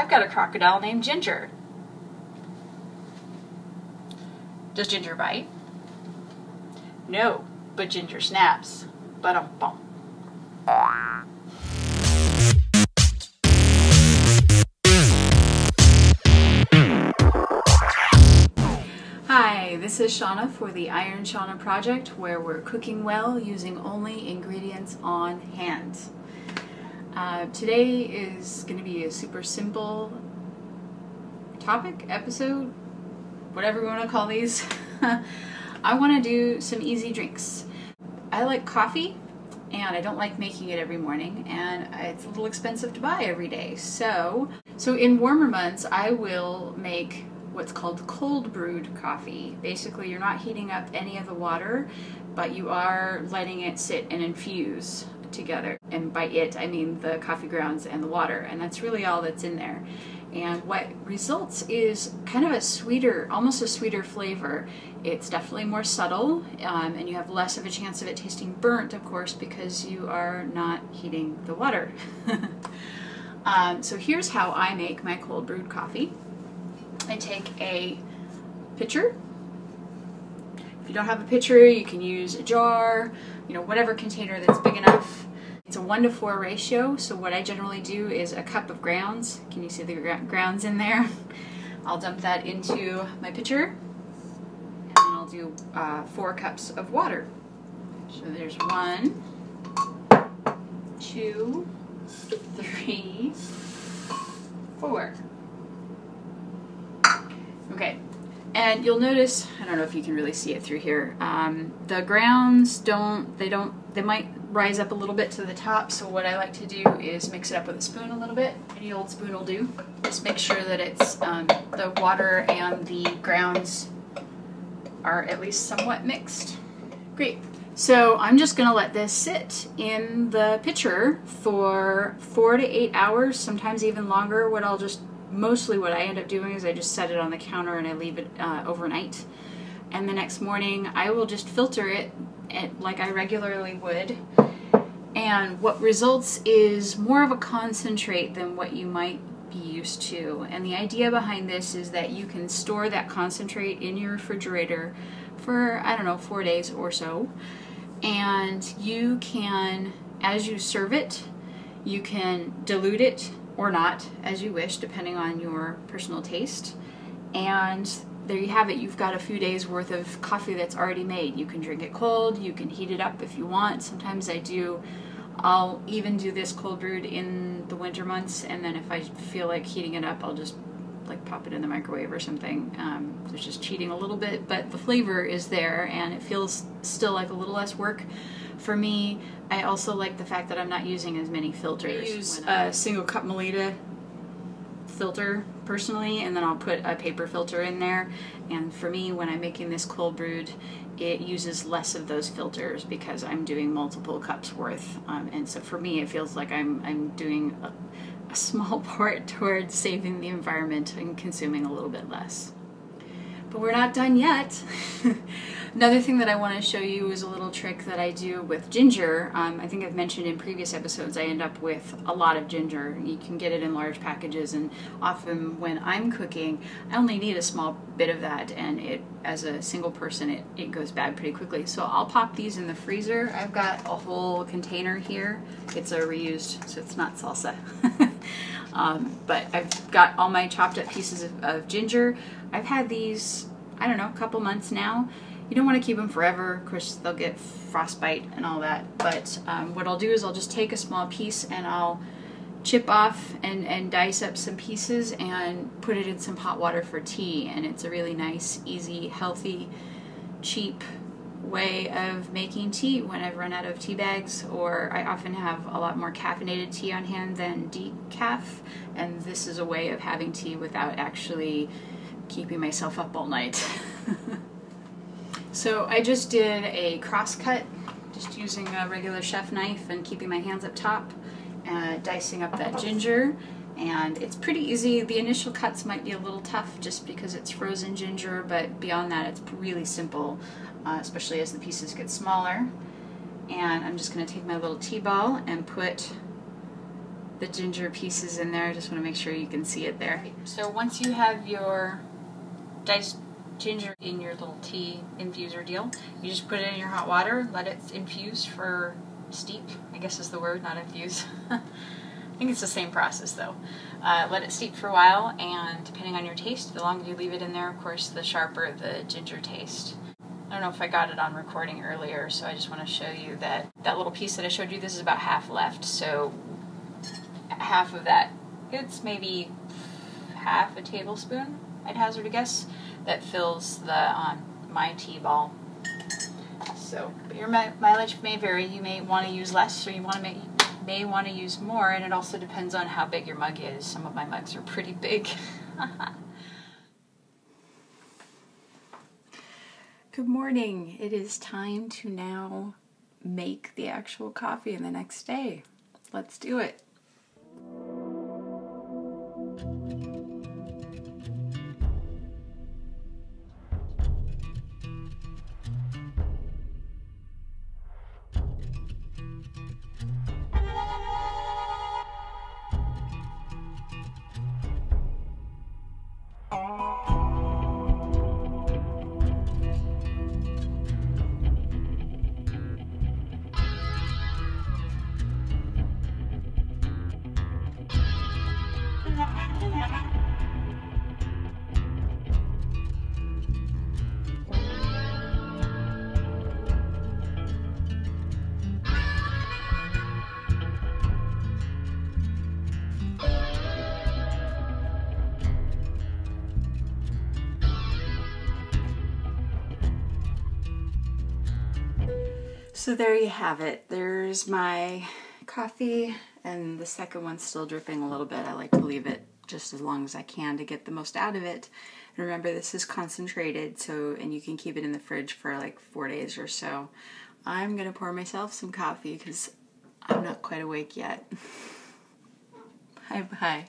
I've got a crocodile named Ginger. Does Ginger bite? No, but Ginger snaps. Ba-dum-bum. Hi, this is Shawna for the Iron Shawna project, where we're cooking well using only ingredients on hand. Today is going to be a super simple topic, episode, whatever we want to call these. I want to do some easy drinks. I like coffee, and I don't like making it every morning, and it's a little expensive to buy every day. So in warmer months, I will make what's called cold brewed coffee. Basically, you're not heating up any of the water, but you are letting it sit and infuse together. And by it, I mean the coffee grounds and the water, and that's really all that's in there. And what results is kind of a sweeter, almost a sweeter flavor. It's definitely more subtle, and you have less of a chance of it tasting burnt, of course, because you are not heating the water. So here's how I make my cold brewed coffee. I take a pitcher. If you don't have a pitcher, you can use a jar, whatever container that's big enough. It's a 1-to-4 ratio, so what I generally do is a cup of grounds. Can you see the grounds in there? I'll dump that into my pitcher, and then I'll do 4 cups of water. So there's 1, 2, 3, 4. Okay, and you'll notice, I don't know if you can really see it through here, the grounds they might rise up a little bit to the top, so what I like to do is mix it up with a spoon a little bit. Any old spoon will do. Just make sure that it's, the water and the grounds are at least somewhat mixed. Great. So I'm just going to let this sit in the pitcher for 4 to 8 hours, sometimes even longer. Mostly what I end up doing is I just set it on the counter and I leave it overnight. And the next morning I will just filter it like I regularly would. And what results is more of a concentrate than what you might be used to. And the idea behind this is that you can store that concentrate in your refrigerator for, 4 days or so. And you can, as you serve it, you can dilute it or not, as you wish, depending on your personal taste. And there you have it. You've got a few days worth of coffee that's already made. You can drink it cold, you can heat it up if you want. Sometimes I'll even do this cold brewed in the winter months, and then if I feel like heating it up, I'll just like pop it in the microwave or something. It's just cheating a little bit, but the flavor is there, and it feels still like a little less work for me. I also like the fact that I'm not using as many filters. I use a single cup Melita filter personally, and then I'll put a paper filter in there. And for me, when I'm making this cold brewed, it uses less of those filters because I'm doing multiple cups worth. And so for me, it feels like I'm doing a small part towards saving the environment and consuming a little bit less. But we're not done yet. Another thing that I want to show you is a little trick that I do with ginger. I think I've mentioned in previous episodes I end up with a lot of ginger. You can get it in large packages, and often when I'm cooking I only need a small bit of that, and as a single person it goes bad pretty quickly. So I'll pop these in the freezer. I've got a whole container here. It's a reused, so it's not salsa. But I've got all my chopped up pieces of ginger. I've had these, a couple months now. You don't want to keep them forever. Of course, they'll get frostbite and all that. But what I'll do is I'll just take a small piece and I'll chip off and dice up some pieces and put it in some hot water for tea. And it's a really nice, easy, healthy, cheap way of making tea when I've run out of tea bags, or I often have a lot more caffeinated tea on hand than decaf. And this is a way of having tea without actually keeping myself up all night. So I just did a cross cut, just using a regular chef knife and keeping my hands up top, dicing up that ginger, and it's pretty easy. The initial cuts might be a little tough just because it's frozen ginger, but beyond that it's really simple, especially as the pieces get smaller. And I'm just going to take my little tea ball and put the ginger pieces in there. I just want to make sure you can see it there. So once you have your diced ginger in your little tea infuser deal, you just put it in your hot water, let it infuse for steep, I guess is the word, not infuse. I think it's the same process though. Let it steep for a while, and depending on your taste, the longer you leave it in there, of course, the sharper the ginger taste. I don't know if I got it on recording earlier, so I just want to show you that little piece that I showed you, this is about half left, so half of that, it's maybe half a tablespoon, I'd hazard a guess, that fills the my tea ball. So, but your mileage may vary. You may want to use less, or you may want to use more, and it also depends on how big your mug is. Some of my mugs are pretty big. Good morning. It is time to now make the actual coffee the next day. Let's do it. So there you have it. There's my coffee, and the second one's still dripping a little bit. I like to leave it just as long as I can to get the most out of it. And remember, this is concentrated, and you can keep it in the fridge for like 4 days or so. I'm gonna pour myself some coffee because I'm not quite awake yet. Bye-bye.